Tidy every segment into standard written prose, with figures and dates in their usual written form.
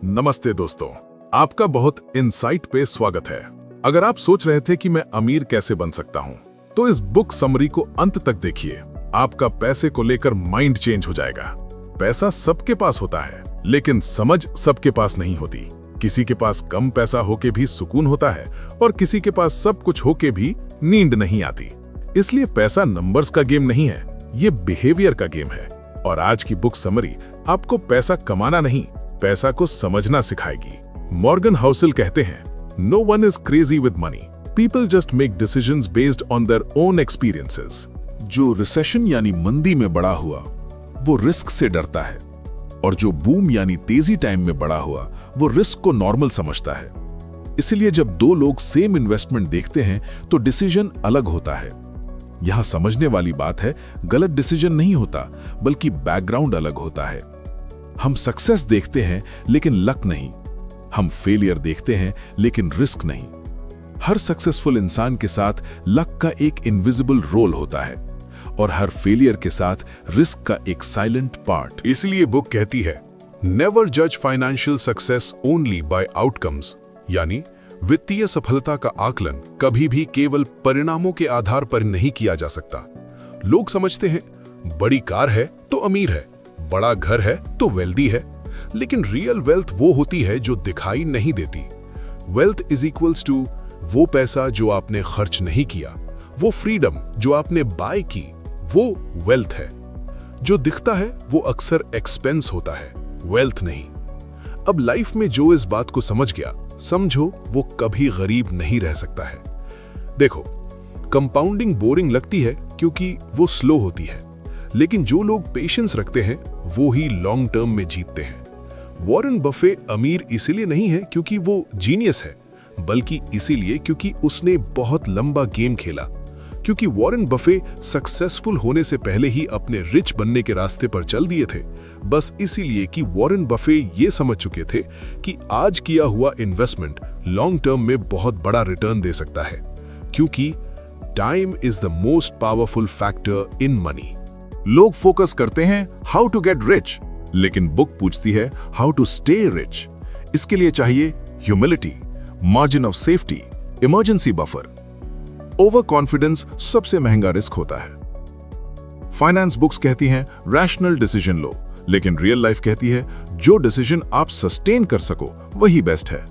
नमस्ते दोस्तों, आपका बहुत इनसाइट पे स्वागत है। अगर आप सोच रहे थे कि मैं अमीर कैसे बन सकता हूं, तो इस बुक समरी को अंत तक देखिए। आपका पैसे को लेकर माइंड चेंज हो जाएगा। पैसा सबके पास होता है, लेकिन समझ सबके पास नहीं होती। किसी के पास कम पैसा होके भी सुकून होता है और किसी के पास सब कुछ होके भी नींद नहीं आती। इसलिए पैसा नंबर्स का गेम नहीं है, ये बिहेवियर का गेम है। और आज की बुक समरी आपको पैसा कमाना नहीं, पैसा को समझना सिखाएगी। मॉर्गन हाउसेल कहते हैं, no one is crazy with money, people just make decisions based on their own experiences. जो रिसेशन यानी मंदी में बड़ा हुआ वो रिस्क से डरता है, और जो बूम यानी तेजी टाइम में बड़ा हुआ वो रिस्क को नॉर्मल समझता है। इसलिए जब दो लोग सेम इन्वेस्टमेंट देखते हैं तो डिसीजन अलग होता है। यहां समझने वाली बात है, गलत डिसीजन नहीं होता, बल्कि बैकग्राउंड अलग होता है। हम सक्सेस देखते हैं लेकिन लक नहीं, हम फेलियर देखते हैं लेकिन रिस्क नहीं। हर सक्सेसफुल इंसान के साथ लक का एक इनविजिबल रोल होता है और हर फेलियर के साथ रिस्क का एक साइलेंट पार्ट। इसलिए बुक कहती है, नेवर जज financial success only by outcomes, यानी वित्तीय सफलता का आकलन कभी भी केवल परिणामों के आधार पर नहीं किया जा सकता। लोग समझते हैं बड़ी कार है तो अमीर है, बड़ा घर है तो वेल्दी है, लेकिन रियल वेल्थ वो होती है जो दिखाई नहीं देती। वेल्थ इज इक्वल्स टू वो पैसा जो आपने खर्च नहीं किया, वो फ्रीडम जो आपने बाय की, वो वेल्थ है। जो दिखता है वो अक्सर एक्सपेंस होता है, वेल्थ नहीं। अब लाइफ में जो इस बात को समझ गया, समझो वो कभी गरीब नहीं रह सकता है। देखो, कंपाउंडिंग बोरिंग लगती है क्योंकि वो स्लो होती है, लेकिन जो लोग पेशेंस रखते हैं वो ही लॉन्ग टर्म में जीतते हैं। वॉरेन बफे अमीर इसीलिए नहीं है क्योंकि वो जीनियस है, बल्कि इसीलिए क्योंकि उसने बहुत लंबा गेम खेला। क्योंकि वॉरेन बफे सक्सेसफुल होने से पहले ही अपने रिच बनने के रास्ते पर चल दिए थे, बस इसीलिए कि वॉरेन बफे ये समझ चुके थे कि आज किया हुआ इन्वेस्टमेंट लॉन्ग टर्म में बहुत बड़ा रिटर्न दे सकता है। क्योंकि time is the most powerful factor in money. लोग फोकस करते हैं हाउ टू गेट रिच, लेकिन बुक पूछती है हाउ टू स्टे रिच। इसके लिए चाहिए humility, margin of safety, emergency buffer. Over confidence सबसे महंगा रिस्क होता है। फाइनेंस बुक्स कहती हैं रैशनल डिसीजन लो, लेकिन रियल लाइफ कहती है जो डिसीजन आप सस्टेन कर सको वही बेस्ट है।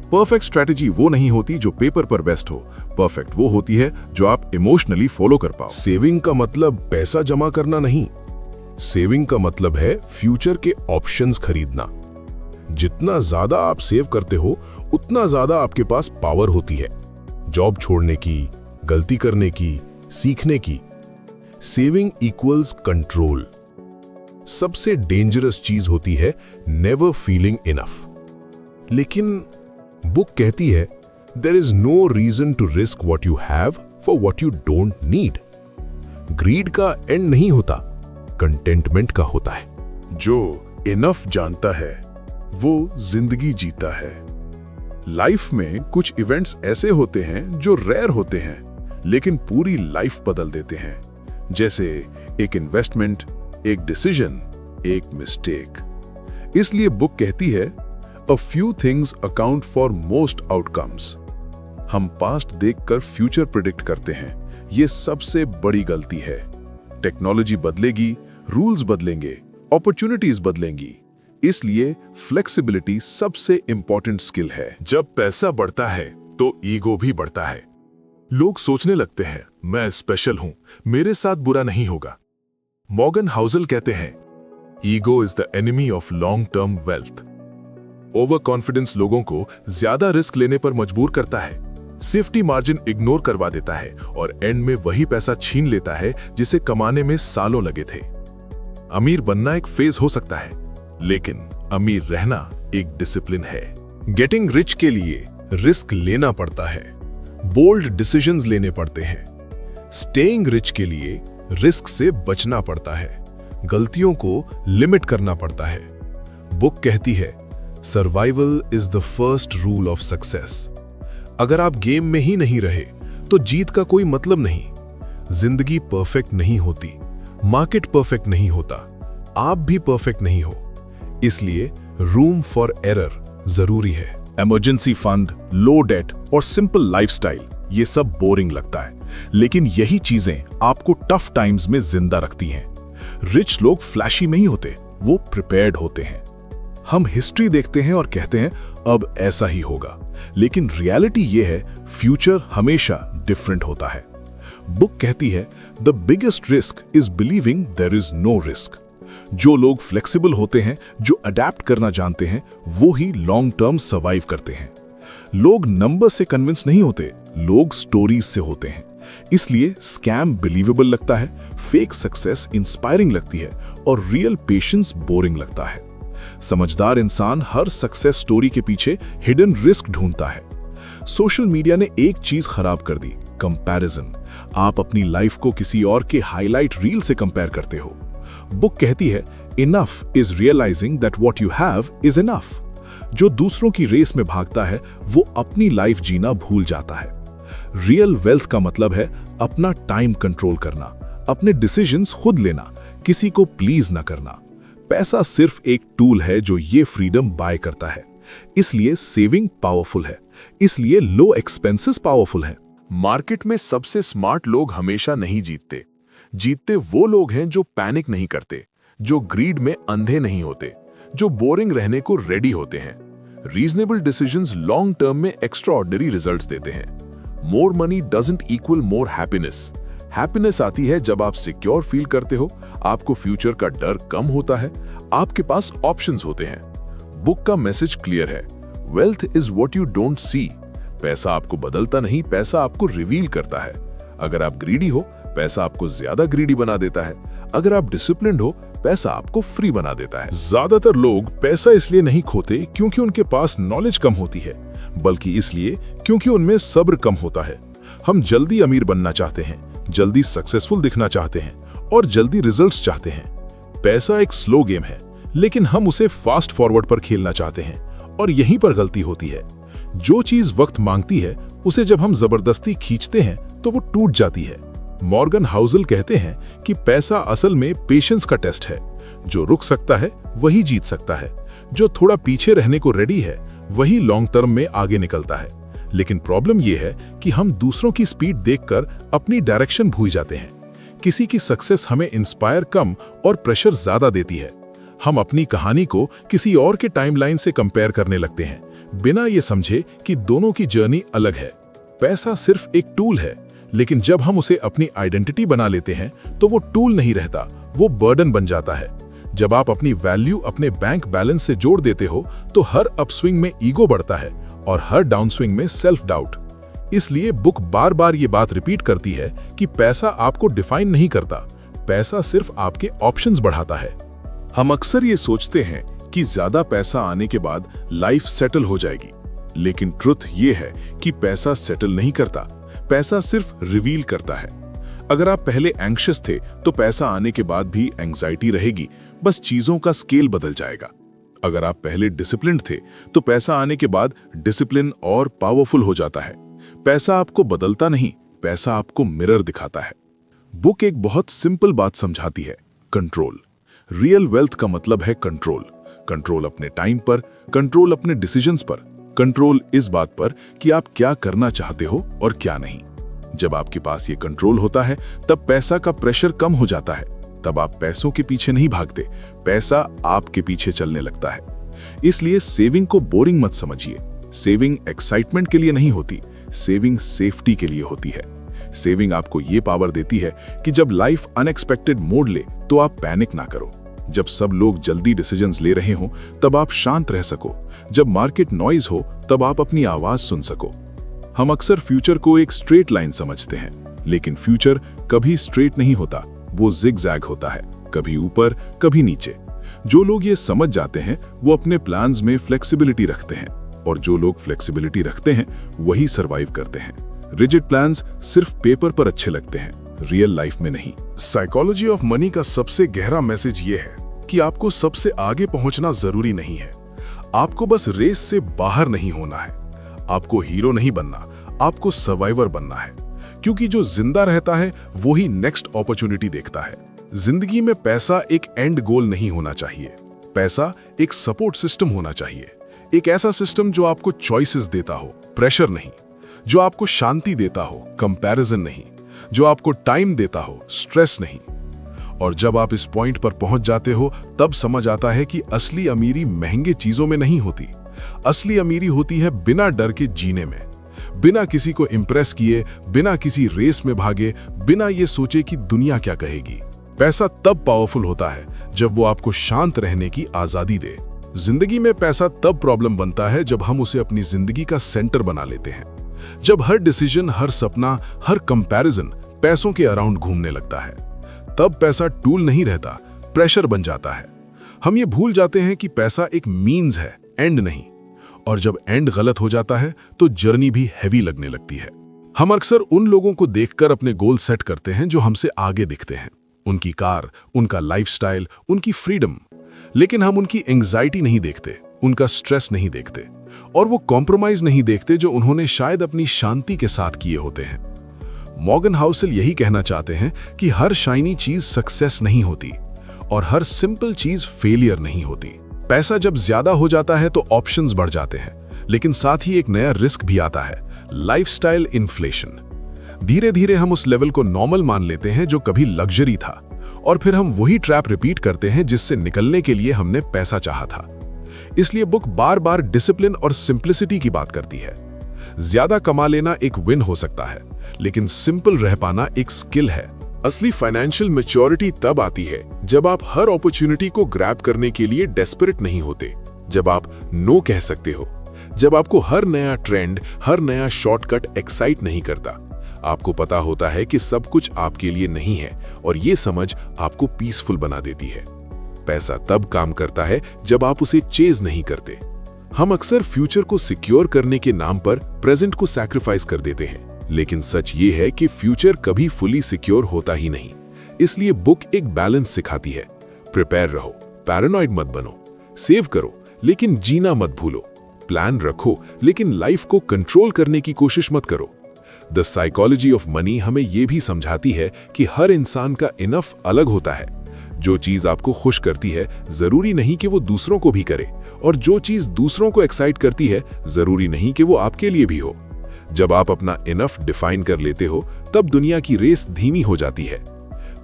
परफेक्ट स्ट्रैटेजी वो नहीं होती जो पेपर पर बेस्ट हो, परफेक्ट वो होती है जो आप इमोशनली फॉलो कर पाओ। सेविंग का मतलब पैसा जमा करना नहीं, सेविंग का मतलब है फ्यूचर के ऑप्शंस खरीदना। जितना ज्यादा आप सेव करते हो उतना ज्यादा आपके पास पावर होती है, जॉब छोड़ने की, गलती करने की, सीखने की। Saving equals control. सबसे डेंजरस चीज होती है नेवर फीलिंग इनफ। लेकिन बुक कहती है, there is no reason to risk what you have for what you don't need. Greed का एंड नहीं होता, कंटेंटमेंट का होता है। जो इनफ जानता है वो जिंदगी जीता है। लाइफ में कुछ इवेंट्स ऐसे होते हैं जो रेयर होते हैं, लेकिन पूरी लाइफ बदल देते हैं। जैसे एक इन्वेस्टमेंट, एक डिसीजन, एक मिस्टेक। इसलिए बुक कहती है, A few things account for most outcomes. हम पास्ट देखकर फ्यूचर प्रिडिक्ट करते हैं, ये सबसे बड़ी गलती है। टेक्नोलॉजी बदलेगी, रूल्स बदलेंगे, अपॉर्चुनिटीज बदलेंगी। इसलिए फ्लेक्सिबिलिटी सबसे इंपॉर्टेंट स्किल है। जब पैसा बढ़ता है तो ईगो भी बढ़ता है। लोग सोचने लगते हैं मैं स्पेशल हूं, मेरे साथ बुरा नहीं होगा। मॉर्गन हाउसेल कहते हैं, ego is the enemy of long term wealth. Over confidence लोगों को ज्यादा रिस्क लेने पर मजबूर करता है, सेफ्टी मार्जिन इग्नोर करवा देता है और एंड में वही पैसा छीन लेता है जिसे कमाने में सालों लगे थे। अमीर बनना एक फेज हो सकता है, लेकिन अमीर रहना एक डिसिप्लिन है। गेटिंग रिच के लिए रिस्क लेना पड़ता है, बोल्ड डिसीजंस लेने पड़ते हैं। स्टेइंग रिच के लिए रिस्क से बचना पड़ता है, गलतियों को लिमिट करना पड़ता है। बुक कहती है, survival is the first rule of success. अगर आप गेम में ही नहीं रहे तो जीत का कोई मतलब नहीं। जिंदगी परफेक्ट नहीं होती, मार्केट परफेक्ट नहीं होता, आप भी परफेक्ट नहीं हो। इसलिए रूम फॉर एरर जरूरी है। इमरजेंसी फंड, लो डेट और सिंपल लाइफस्टाइल, ये सब बोरिंग लगता है, लेकिन यही चीजें आपको टफ टाइम्स में जिंदा रखती हैं। रिच लोग फ्लैशी नहीं होते, वो प्रिपेयर्ड होते हैं। हम हिस्ट्री देखते हैं और कहते हैं अब ऐसा ही होगा, लेकिन रियलिटी ये है फ्यूचर हमेशा डिफरेंट होता है। बुक कहती है the biggest risk is believing there is no risk. जो लोग फ्लेक्सिबल होते हैं, जो अडेप्ट करना जानते हैं, वो ही लॉन्ग टर्म सर्वाइव करते हैं। लोग नंबर से कन्विंस नहीं होते, लोग स्टोरीज से होते हैं। इसलिए स्कैम बिलीवेबल लगता है, फेक सक्सेस इंस्पायरिंग लगती है और रियल पेशेंस बोरिंग लगता है। समझदार इंसान हर सक्सेस स्टोरी के पीछे हिडन रिस्क ढूंढता है। सोशल मीडिया ने एक चीज खराब कर दी, कंपैरिजन। आप अपनी लाइफ को किसी और के हाईलाइट रील से कंपेयर करते हो। बुक कहती है enough is realising that what you have is enough. जो दूसरों की रेस में भागता है वो अपनी लाइफ जीना भूल जाता है। रियल वेल्थ का मतलब है अपना टाइम कंट्रोल करना, अपने डिसीजंस खुद लेना, किसी को प्लीज ना करना। पैसा सिर्फ एक टूल है जो ये फ्रीडम बाय करता है। इसलिए सेविंग पावरफुल है, इसलिए लो एक्सपेंसेस पावरफुल है। मार्केट में सबसे स्मार्ट लोग हमेशा नहीं जीतते। जीतते वो लोग हैं जो पैनिक नहीं करते, जो ग्रीड में अंधे नहीं होते, जो बोरिंग रहने को रेडी होते हैं। रीजनेबल डिसीजंस लॉन्ग टर्म में एक्स्ट्राऑर्डिनरी रिजल्ट्स देते हैं। More money doesn't equal more happiness. Happiness आती है जब आप सिक्योर फील करते हो, आपको फ्यूचर का डर कम होता है, आपके पास ऑप्शंस होते हैं। बुक का मैसेज क्लियर है, wealth is what you don't see. पैसा आपको बदलता नहीं, पैसा आपको रिवील करता है। अगर आप ग्रीडी हो, पैसा आपको ज्यादा ग्रीडी बना देता है। अगर आप डिसिप्लिन्ड हो, पैसा आपको फ्री बना देता है। ज्यादातर लोग पैसा इसलिए नहीं खोते क्योंकि उनके पास नॉलेज कम होती है, बल्कि इसलिए क्योंकि उनमें सब्र कम होता है। हम जल्दी अमीर बनना चाहते हैं, जल्दी सक्सेसफुल दिखना चाहते हैं और जल्दी रिजल्ट्स चाहते हैं। पैसा एक स्लो गेम है, लेकिन हम उसे फास्ट फॉरवर्ड पर खेलना चाहते हैं और यहीं पर गलती होती है। जो चीज वक्त मांगती है, उसे जब हम जबरदस्ती खींचते हैं तो वो टूट जाती है। मॉर्गन हाउसल कहते हैं कि पैसा असल में पेशेंस का टेस्ट है। जो रुक सकता है वही जीत सकता है, जो थोड़ा पीछे रहने को रेडी है वही लॉन्ग टर्म में आगे निकलता है। लेकिन प्रॉब्लम यह है कि हम दूसरों की स्पीड देखकर अपनी डायरेक्शन भूल जाते हैं। किसी की सक्सेस हमें इंस्पायर कम और प्रेशर ज्यादा देती है। हम अपनी कहानी को किसी और के टाइमलाइन से कंपेयर करने लगते हैं, बिना ये समझे कि दोनों की जर्नी अलग है। पैसा सिर्फ एक टूल है, लेकिन जब हम उसे अपनी आइडेंटिटी बना लेते हैं तो वो टूल नहीं रहता, वो बर्डन बन जाता है। जब आप अपनी वैल्यू अपने बैंक बैलेंस से जोड़ देते हो तो हर अपस्विंग में ईगो बढ़ता है और हर डाउनस्विंग में सेल्फ डाउट। इसलिए बुक बार बार ये बात रिपीट करती है कि पैसा आपको डिफाइन नहीं करता, पैसा सिर्फ आपके ऑप्शंस बढ़ाता है। हम अक्सर ये सोचते हैं कि ज्यादा पैसा आने के बाद लाइफ सेटल हो जाएगी, लेकिन ट्रुथ ये है कि पैसा सेटल नहीं करता, पैसा सिर्फ रिवील करता है। अगर आप पहले एंग्शियस थे तो पैसा आने के बाद भी एंग्जाइटी रहेगी, बस चीजों का स्केल बदल जाएगा। अगर आप पहले डिसिप्लिन्ड थे तो पैसा आने के बाद डिसिप्लिन और पावरफुल हो जाता है। पैसा आपको बदलता नहीं, पैसा आपको मिरर दिखाता है। बुक एक बहुत सिंपल बात समझाती है, कंट्रोल। रियल वेल्थ का मतलब है कंट्रोल। कंट्रोल अपने टाइम पर, कंट्रोल अपने डिसीजंस पर, कंट्रोल इस बात पर कि आप क्या करना चाहते हो और क्या नहीं। जब आपके पास ये कंट्रोल होता है तब पैसा का प्रेशर कम हो जाता है। तब आप पैसों के पीछे नहीं भागते, पैसा आपके पीछे चलने लगता है। इसलिए सेविंग को बोरिंग मत समझिए। सेविंग एक्साइटमेंट के लिए नहीं होती, सेविंग सेफ्टी के लिए होती है। सेविंग आपको ये पावर देती है कि जब लाइफ अनएक्सपेक्टेड मोड़ ले तो आप पैनिक ना करो। जब सब लोग जल्दी डिसीजंस ले रहे हो तब आप शांत रह सको। जब मार्केट नॉइज हो तब आप अपनी आवाज सुन सको। हम अक्सर फ्यूचर को एक स्ट्रेट लाइन समझते हैं, लेकिन फ्यूचर कभी स्ट्रेट नहीं होता, वो जिगजैग होता है, कभी ऊपर कभी नीचे। जो लोग ये समझ जाते हैं वो अपने प्लान्स में फ्लेक्सिबिलिटी रखते हैं, और जो लोग फ्लेक्सिबिलिटी रखते हैं वही सरवाइव करते हैं। रिजिड प्लान्स सिर्फ पेपर पर अच्छे लगते हैं, रियल लाइफ में नहीं। साइकोलॉजी ऑफ मनी का सबसे गहरा मैसेज ये है कि आपको सबसे आगे पहुंचना जरूरी नहीं है। आपको बस रेस से बाहर नहीं होना है। आपको हीरो नहीं बनना, आपको सर्वाइवर बनना है। क्योंकि जो जिंदा रहता है वही नेक्स्ट अपॉर्चुनिटी देखता है। जिंदगी में पैसा एक एंड गोल नहीं होना चाहिए, पैसा एक सपोर्ट सिस्टम होना चाहिए, एक ऐसा सिस्टम जो आपको चॉइसेस देता हो, प्रेशर नहीं, जो आपको शांति देता हो, कंपैरिजन नहीं, जो आपको टाइम देता हो, स्ट्रेस नहीं। और जब आप इस पॉइंट पर पहुंच जाते हो तब समझ आता है कि असली अमीरी महंगे चीजों में नहीं होती। असली अमीरी होती है बिना डर के जीने में, बिना किसी को इंप्रेस किए, बिना किसी रेस में भागे, बिना ये सोचे कि दुनिया क्या कहेगी। पैसा तब पावरफुल होता है जब वो आपको शांत रहने की आजादी दे। जिंदगी में पैसा तब प्रॉब्लम बनता है जब हम उसे अपनी जिंदगी का सेंटर बना लेते हैं, जब हर डिसीजन, हर सपना, हर कंपैरिजन पैसों के अराउंड घूमने लगता है। तब पैसा टूल नहीं रहता, प्रेशर बन जाता है। हम ये भूल जाते हैं कि पैसा एक मीन्स है, एंड नहीं। और जब एंड गलत हो जाता है तो जर्नी भी हैवी लगने लगती है। हम अक्सर उन लोगों को देखकर अपने गोल सेट करते हैं जो हमसे आगे दिखते हैं, उनकी कार, उनका लाइफस्टाइल, उनकी फ्रीडम। लेकिन हम उनकी एंग्जाइटी नहीं देखते, उनका स्ट्रेस नहीं देखते, और वो कॉम्प्रोमाइज नहीं देखते जो उन्होंने शायद अपनी शांति के साथ किए होते हैं। मॉर्गन हाउसेल यही कहना चाहते हैं कि हर शाइनी चीज सक्सेस नहीं होती और हर सिंपल चीज फेलियर नहीं होती। पैसा जब ज्यादा हो जाता है तो ऑप्शंस बढ़ जाते हैं, लेकिन साथ ही एक नया रिस्क भी आता है, लाइफस्टाइल इन्फ्लेशन। धीरे धीरे हम उस लेवल को नॉर्मल मान लेते हैं जो कभी लग्जरी था, और फिर हम वही ट्रैप रिपीट करते हैं जिससे निकलने के लिए हमने पैसा चाहा था। इसलिए बुक बार बार डिसिप्लिन और सिंप्लिसिटी की बात करती है। ज्यादा कमा लेना एक विन हो सकता है, लेकिन सिंपल रह पाना एक स्किल है। असली फाइनेंशियल मैच्योरिटी तब आती है जब आप हर अपॉर्चुनिटी को ग्रैब करने के लिए डेस्परेट नहीं होते, जब आप नो कह सकते हो, जब आपको हर नया ट्रेंड, हर नया शॉर्टकट एक्साइट नहीं करता। आपको पता होता है कि सब कुछ आपके लिए नहीं है, और ये समझ आपको पीसफुल बना देती है। पैसा तब काम करता है जब आप उसे चेज नहीं करते। हम अक्सर फ्यूचर को सिक्योर करने के नाम पर प्रेजेंट को सैक्रिफाइस कर देते हैं, लेकिन सच ये है कि फ्यूचर कभी फुली सिक्योर होता ही नहीं। इसलिए बुक एक बैलेंस सिखाती है। प्रिपेयर रहो, पैरानॉइड मत बनो, सेव करो लेकिन जीना मत भूलो, प्लान रखो लेकिन लाइफ को कंट्रोल करने की कोशिश मत करो। द साइकोलॉजी ऑफ मनी हमें यह भी समझाती है कि हर इंसान का इनफ अलग होता है। जो चीज आपको खुश करती है जरूरी नहीं कि वो दूसरों को भी करे, और जो चीज दूसरों को एक्साइट करती है जरूरी नहीं कि वो आपके लिए भी हो। जब आप अपना इनफ डिफाइन कर लेते हो तब दुनिया की रेस धीमी हो जाती है।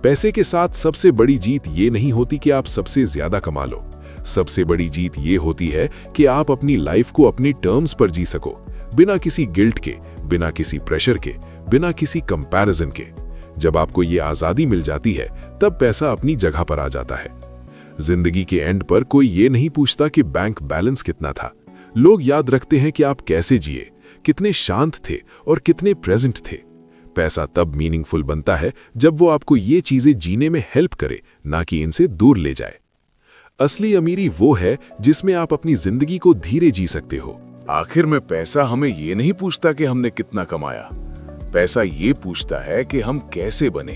पैसे के साथ सबसे बड़ी जीत ये नहीं होती कि आप सबसे ज्यादा कमा लो। सबसे बड़ी जीत ये होती है कि आप अपनी लाइफ को अपनी टर्म्स पर जी सको, बिना किसी गिल्ट के, बिना किसी प्रेशर के, बिना किसी कंपैरिजन के। जब आपको ये आजादी मिल जाती है तब पैसा अपनी जगह पर आ जाता है। जिंदगी के एंड पर कोई ये नहीं पूछता कि बैंक बैलेंस कितना था। लोग याद रखते हैं कि आप कैसे जिए, कितने शांत थे और कितने प्रेजेंट थे। पैसा तब मीनिंगफुल बनता है जब वो आपको ये चीजें जीने में हेल्प करे, ना कि इनसे दूर ले जाए। असली अमीरी वो है जिसमें आप अपनी जिंदगी को धीरे जी सकते हो। आखिर में पैसा हमें ये नहीं पूछता कि हमने कितना कमाया, पैसा ये पूछता है कि हम कैसे बने।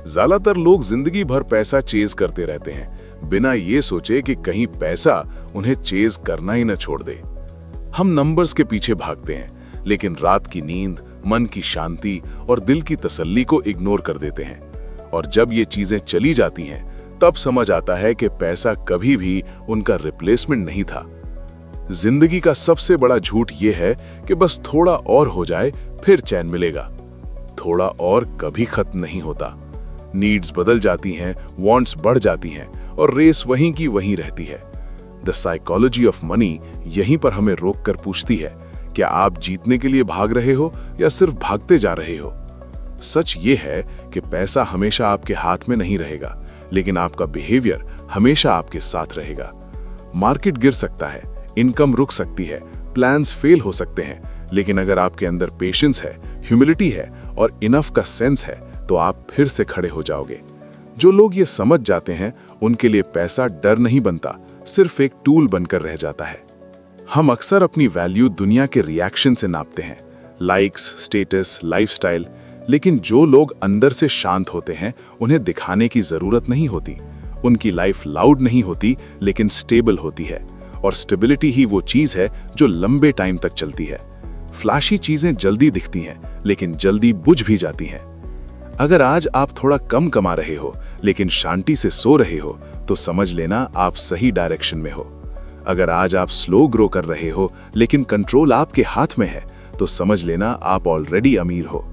ज्यादातर लोग जिंदगी भर पैसा चेज करते रहते हैं, बिना ये सोचे कि कहीं पैसा उन्हें चेज करना ही न छोड़ दे। हम नंबर्स के पीछे भागते हैं, लेकिन रात की नींद, मन की शांति और दिल की तसल्ली को इग्नोर कर देते हैं। और जब ये चीजें चली जाती हैं, तब समझ आता है कि पैसा कभी भी उनका रिप्लेसमेंट नहीं था। जिंदगी का सबसे बड़ा झूठ ये है कि बस थोड़ा और हो जाए फिर चैन मिलेगा। थोड़ा और कभी खत्म नहीं होता। नीड्स बदल जाती हैं, वांट्स बढ़ जाती हैं, और रेस वहीं की वहीं रहती है। द साइकोलॉजी ऑफ मनी यहीं पर हमें रोक कर पूछती है, क्या आप जीतने के लिए भाग रहे हो या सिर्फ भागते जा रहे हो? सच ये है कि पैसा हमेशा आपके हाथ में नहीं रहेगा, लेकिन आपका बिहेवियर हमेशा आपके साथ रहेगा। मार्केट गिर सकता है, इनकम रुक सकती है, प्लान्स फेल हो सकते हैं, लेकिन अगर आपके अंदर पेशेंस है, ह्यूमिलिटी है और इनफ का सेंस है, तो आप फिर से खड़े हो जाओगे। जो लोग ये समझ जाते हैं, उनके लिए पैसा डर नहीं बनता, सिर्फ एक टूल बनकर रह जाता है। हम अक्सर अपनी वैल्यू दुनिया के रिएक्शन से नापते हैं, लाइक्स, स्टेटस, लाइफस्टाइल, लेकिन जो लोग अंदर से शांत होते हैं, उन्हें दिखाने की जरूरत नहीं होती। उनकी लाइफ लाउड नहीं होती, लेकिन स्टेबल होती है, और स्टेबिलिटी ही वो चीज है जो लंबे टाइम तक चलती है। फ्लैशी चीजें जल्दी दिखती हैं, लेकिन जल्दी बुझ भी जाती हैं। अगर आज आप थोड़ा कम कमा रहे हो, लेकिन शांति से सो रहे हो, तो समझ लेना आप सही डायरेक्शन में हो। अगर आज आप स्लो ग्रो कर रहे हो लेकिन कंट्रोल आपके हाथ में है, तो समझ लेना आप ऑलरेडी अमीर हो।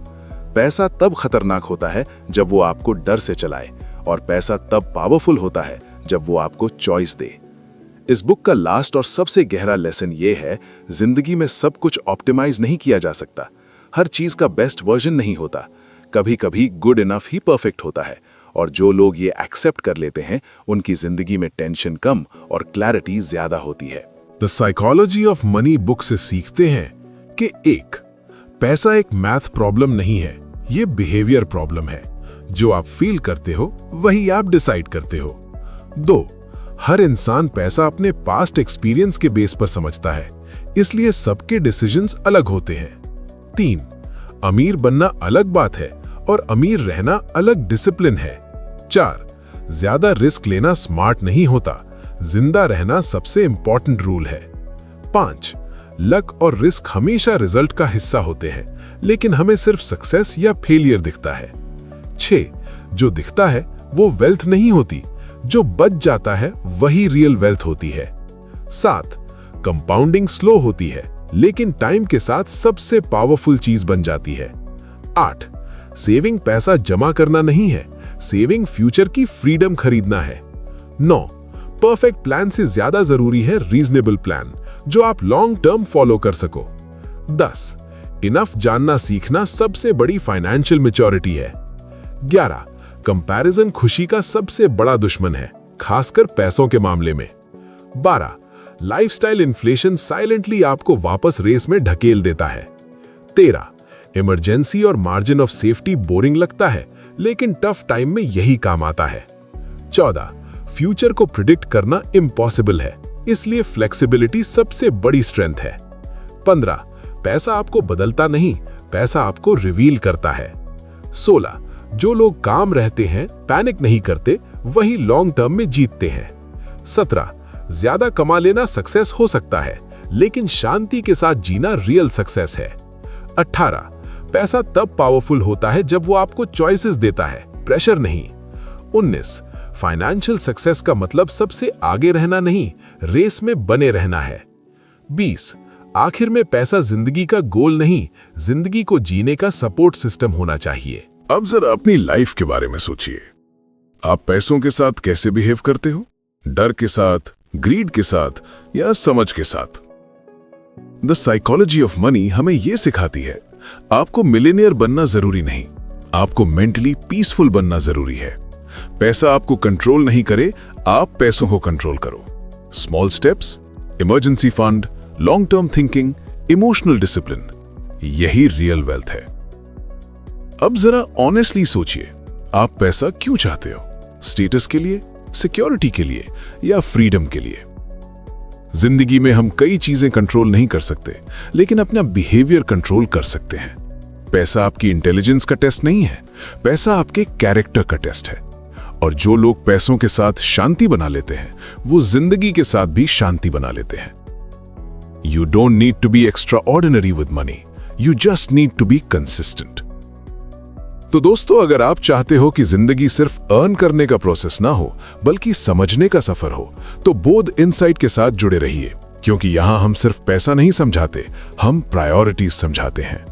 पैसा तब खतरनाक होता है जब वो आपको डर से चलाए, और पैसा तब पावरफुल होता है जब वो आपको चॉइस दे। इस बुक का लास्ट और सबसे गहरा लेसन ये है, जिंदगी में सब कुछ ऑप्टिमाइज नहीं किया जा सकता। हर चीज का बेस्ट वर्जन नहीं होता। कभी कभी गुड इनफ ही परफेक्ट होता है, और जो लोग ये एक्सेप्ट कर लेते हैं उनकी जिंदगी में टेंशन कम और क्लैरिटी ज्यादा होती है। The psychology of money book से सीखते हैं कि 1. पैसा एक मैथ प्रॉब्लम नहीं है, ये बिहेवियर प्रॉब्लम है। जो आप फील करते हो वही आप डिसाइड करते हो। 2. हर इंसान पैसा अपने पास्ट एक्सपीरियंस के बेस पर समझता है, इसलिए सबके डिसीजंस अलग होते हैं। 3. अमीर बनना अलग बात है और अमीर रहना अलग डिसिप्लिन है। 4. ज्यादा रिस्क लेना स्मार्ट नहीं होता, जिंदा रहना सबसे इंपॉर्टेंट रूल है। 5. लक और रिस्क हमेशा रिजल्ट का हिस्सा होते हैं, लेकिन हमें सिर्फ सक्सेस या फेलियर दिखता है। 6. जो दिखता है वो वेल्थ नहीं होती, जो बच जाता है वही रियल वेल्थ होती है। 7. कंपाउंडिंग स्लो होती है, लेकिन टाइम के साथ सबसे पावरफुल चीज बन जाती है। 8. सेविंग पैसा जमा करना नहीं है, सेविंग फ्यूचर की फ्रीडम खरीदना है। 9. परफेक्ट प्लान से ज्यादा जरूरी है रीजनेबल प्लान, जो आप लॉन्ग टर्म फॉलो कर सको। 10. इनफ जानना सीखना सबसे बड़ी फाइनेंशियल मैच्योरिटी है। 11. कंपैरिजन खुशी का सबसे बड़ा दुश्मन है, खासकर पैसों के मामले में। 12. लाइफस्टाइल इन्फ्लेशन साइलेंटली आपको वापस रेस में ढकेल देता है। 13. इमरजेंसी और मार्जिन ऑफ सेफ्टी बोरिंग लगता है, लेकिन टफ टाइम में यही काम आता है। 14. फ्यूचर को प्रिडिक्ट करना इम्पॉसिबल है, इसलिए फ्लेक्सिबिलिटी सबसे बड़ी स्ट्रेंथ है। 15. पैसा आपको बदलता नहीं, पैसा आपको रिवील करता है। 16. जो लोग काम रहते हैं, पैनिक नहीं करते, वही लॉन्ग टर्म में जीतते हैं। 17. ज्यादा कमा लेना सक्सेस हो सकता है, लेकिन शांति के साथ जीना रियल सक्सेस है। 18. पैसा तब पावरफुल होता है जब वो आपको चॉइसेस देता है, प्रेशर नहीं। 19. फाइनेंशियल सक्सेस का मतलब सबसे आगे रहना नहीं, रेस में बने रहना है। 20. आखिर में पैसा जिंदगी का गोल नहीं, जिंदगी को जीने का सपोर्ट सिस्टम होना चाहिए। अब जरा अपनी लाइफ के बारे में सोचिए। आप पैसों के साथ कैसे बिहेव करते हो? डर के साथ, ग्रीड के साथ, या समझ के साथ? द साइकोलॉजी ऑफ मनी हमें यह सिखाती है, आपको मिलियनियर बनना जरूरी नहीं, आपको मेंटली पीसफुल बनना जरूरी है। पैसा आपको कंट्रोल नहीं करे, आप पैसों को कंट्रोल करो। Small steps, emergency fund, long term thinking, emotional discipline, यही रियल वेल्थ है। अब जरा ऑनेस्टली सोचिए, आप पैसा क्यों चाहते हो? स्टेटस के लिए, सिक्योरिटी के लिए, या फ्रीडम के लिए? जिंदगी में हम कई चीजें कंट्रोल नहीं कर सकते, लेकिन अपना बिहेवियर कंट्रोल कर सकते हैं। पैसा आपकी इंटेलिजेंस का टेस्ट नहीं है, पैसा आपके कैरेक्टर का टेस्ट है। और जो लोग पैसों के साथ शांति बना लेते हैं, वो जिंदगी के साथ भी शांति बना लेते हैं। You don't need to be extraordinary with money. You just need to be consistent. तो दोस्तों, अगर आप चाहते हो कि जिंदगी सिर्फ अर्न करने का प्रोसेस ना हो, बल्कि समझने का सफर हो, तो बोध इनसाइट के साथ जुड़े रहिए, क्योंकि यहां हम सिर्फ पैसा नहीं समझाते, हम प्रायोरिटीज समझाते हैं।